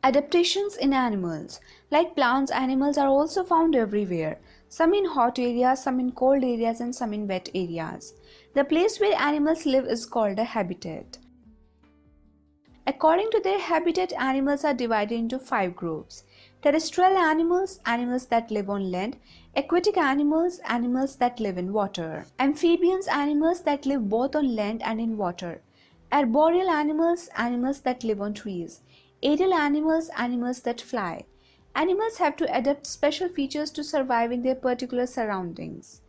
Adaptations in animals. Like plants, animals are also found everywhere. Some in hot areas, some in cold areas, and some in wet areas. The place where animals live is called a habitat. According to their habitat, animals are divided into 5 groups. Terrestrial animals, animals that live on land. Aquatic animals, animals that live in water. Amphibians, animals that live both on land and in water. Arboreal animals, animals that live on trees. Aerial animals, animals that fly. Animals have to adapt special features to survive in their particular surroundings.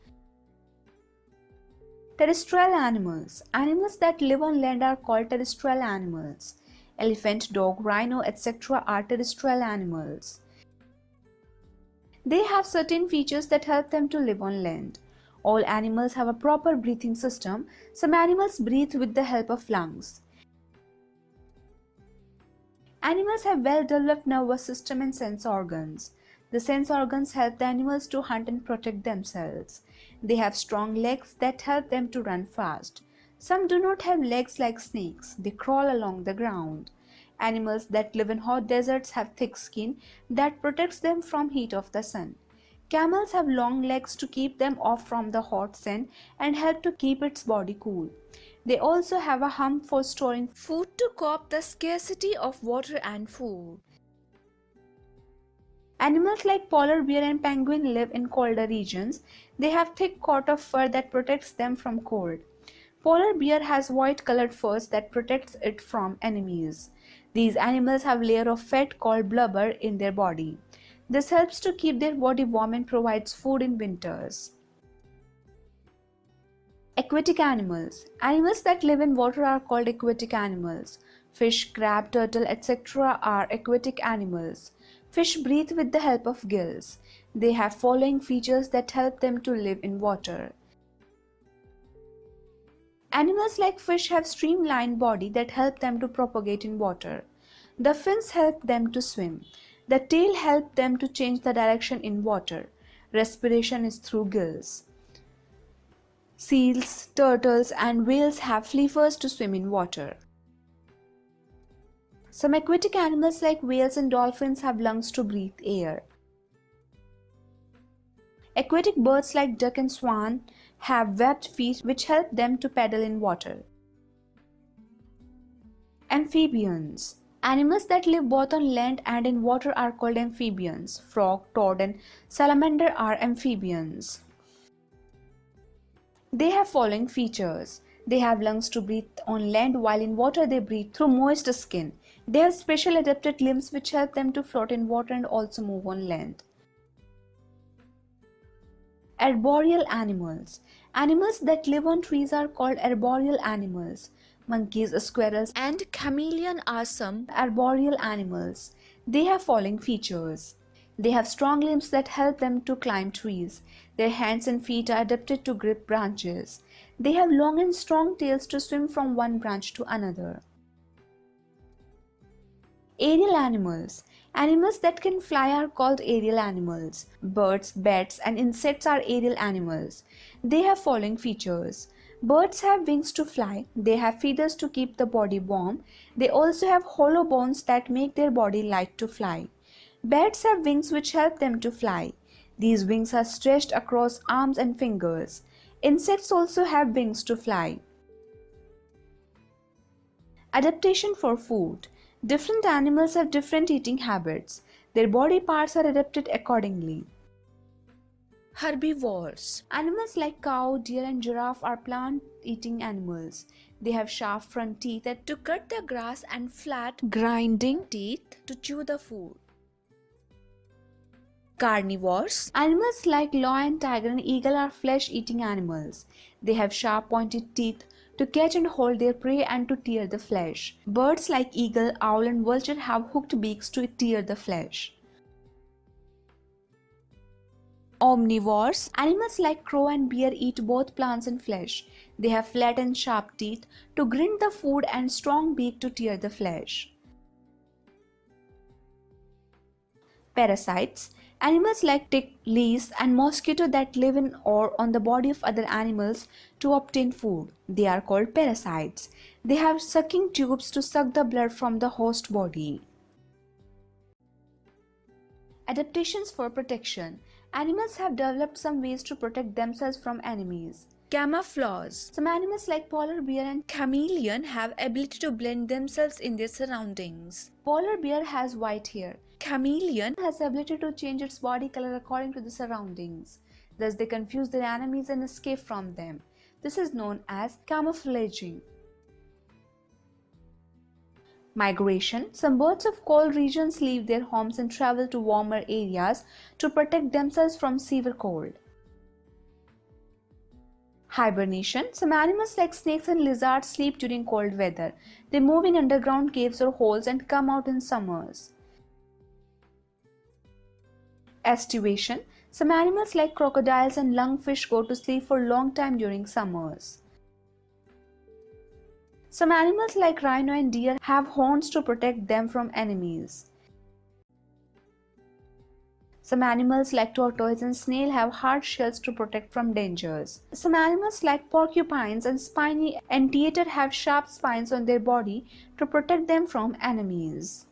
Terrestrial animals. Animals that live on land are called terrestrial animals. Elephant, dog, rhino, etc. are terrestrial animals. They have certain features that help them to live on land. All animals have a proper breathing system. Some animals breathe with the help of lungs. Animals have well-developed nervous system and sense organs. The sense organs help the animals to hunt and protect themselves. They have strong legs that help them to run fast. Some do not have legs like snakes. They crawl along the ground. Animals that live in hot deserts have thick skin that protects them from heat of the sun. Camels have long legs to keep them off from the hot sun and help to keep its body cool. They also have a hump for storing food to cope the scarcity of water and food. Animals like polar bear and penguin live in colder regions. They have thick coat of fur that protects them from cold. Polar bear has white colored fur that protects it from enemies. These animals have layer of fat called blubber in their body. This helps to keep their body warm and provides food in winters. Aquatic animals. Animals that live in water are called aquatic animals. Fish, crab, turtle, etc. are aquatic animals. Fish breathe with the help of gills. They have following features that help them to live in water. Animals like fish have streamlined body that help them to propagate in water. The fins help them to swim. The tail helps them to change the direction in water. Respiration is through gills. Seals, turtles, and whales have flippers to swim in water. Some aquatic animals like whales and dolphins have lungs to breathe air. Aquatic birds like duck and swan have webbed feet which help them to paddle in water. Amphibians. Animals that live both on land and in water are called amphibians. Frog, toad, and salamander are amphibians. They have following features. They have lungs to breathe on land while in water they breathe through moist skin. They have special adapted limbs which help them to float in water and also move on land. Arboreal animals. Animals that live on trees are called arboreal animals. Monkeys, squirrels, and chameleon are some arboreal animals. They have following features. They have strong limbs that help them to climb trees. Their hands and feet are adapted to grip branches. They have long and strong tails to swim from one branch to another. Aerial animals. Animals that can fly are called aerial animals. Birds, bats, and insects are aerial animals. They have following features. Birds have wings to fly. They have feathers to keep the body warm. They also have hollow bones that make their body light to fly. Bats have wings which help them to fly. These wings are stretched across arms and fingers. Insects also have wings to fly. Adaptation for food. Different animals have different eating habits. Their body parts are adapted accordingly. Herbivores. Animals like cow, deer, and giraffe are plant-eating animals. They have sharp front teeth to cut the grass and flat, grinding teeth to chew the food. Carnivores. Animals like lion, tiger, and eagle are flesh-eating animals. They have sharp pointed teeth to catch and hold their prey and to tear the flesh. Birds like eagle, owl, and vulture have hooked beaks to tear the flesh. Omnivores. Animals like crow and bear eat both plants and flesh. They have flat and sharp teeth to grind the food and strong beak to tear the flesh. Parasites. Animals like tick, lice, and mosquito that live in or on the body of other animals to obtain food. They are called parasites. They have sucking tubes to suck the blood from the host body. Adaptations for protection. Animals have developed some ways to protect themselves from enemies. Camouflage. Some animals like polar bear and chameleon have ability to blend themselves in their surroundings. Polar bear has white hair. Chameleon has the ability to change its body color according to the surroundings. Thus they confuse their enemies and escape from them. This is known as camouflaging. Migration. Some birds of cold regions leave their homes and travel to warmer areas to protect themselves from severe cold. Hibernation. Some animals like snakes and lizards sleep during cold weather. They move in underground caves or holes and come out in summers. Estivation. Some animals like crocodiles and lungfish go to sleep for a long time during summers. Some animals like rhino and deer have horns to protect them from enemies. Some animals like tortoise and snail have hard shells to protect from dangers. Some animals like porcupines and spiny anteater have sharp spines on their body to protect them from enemies.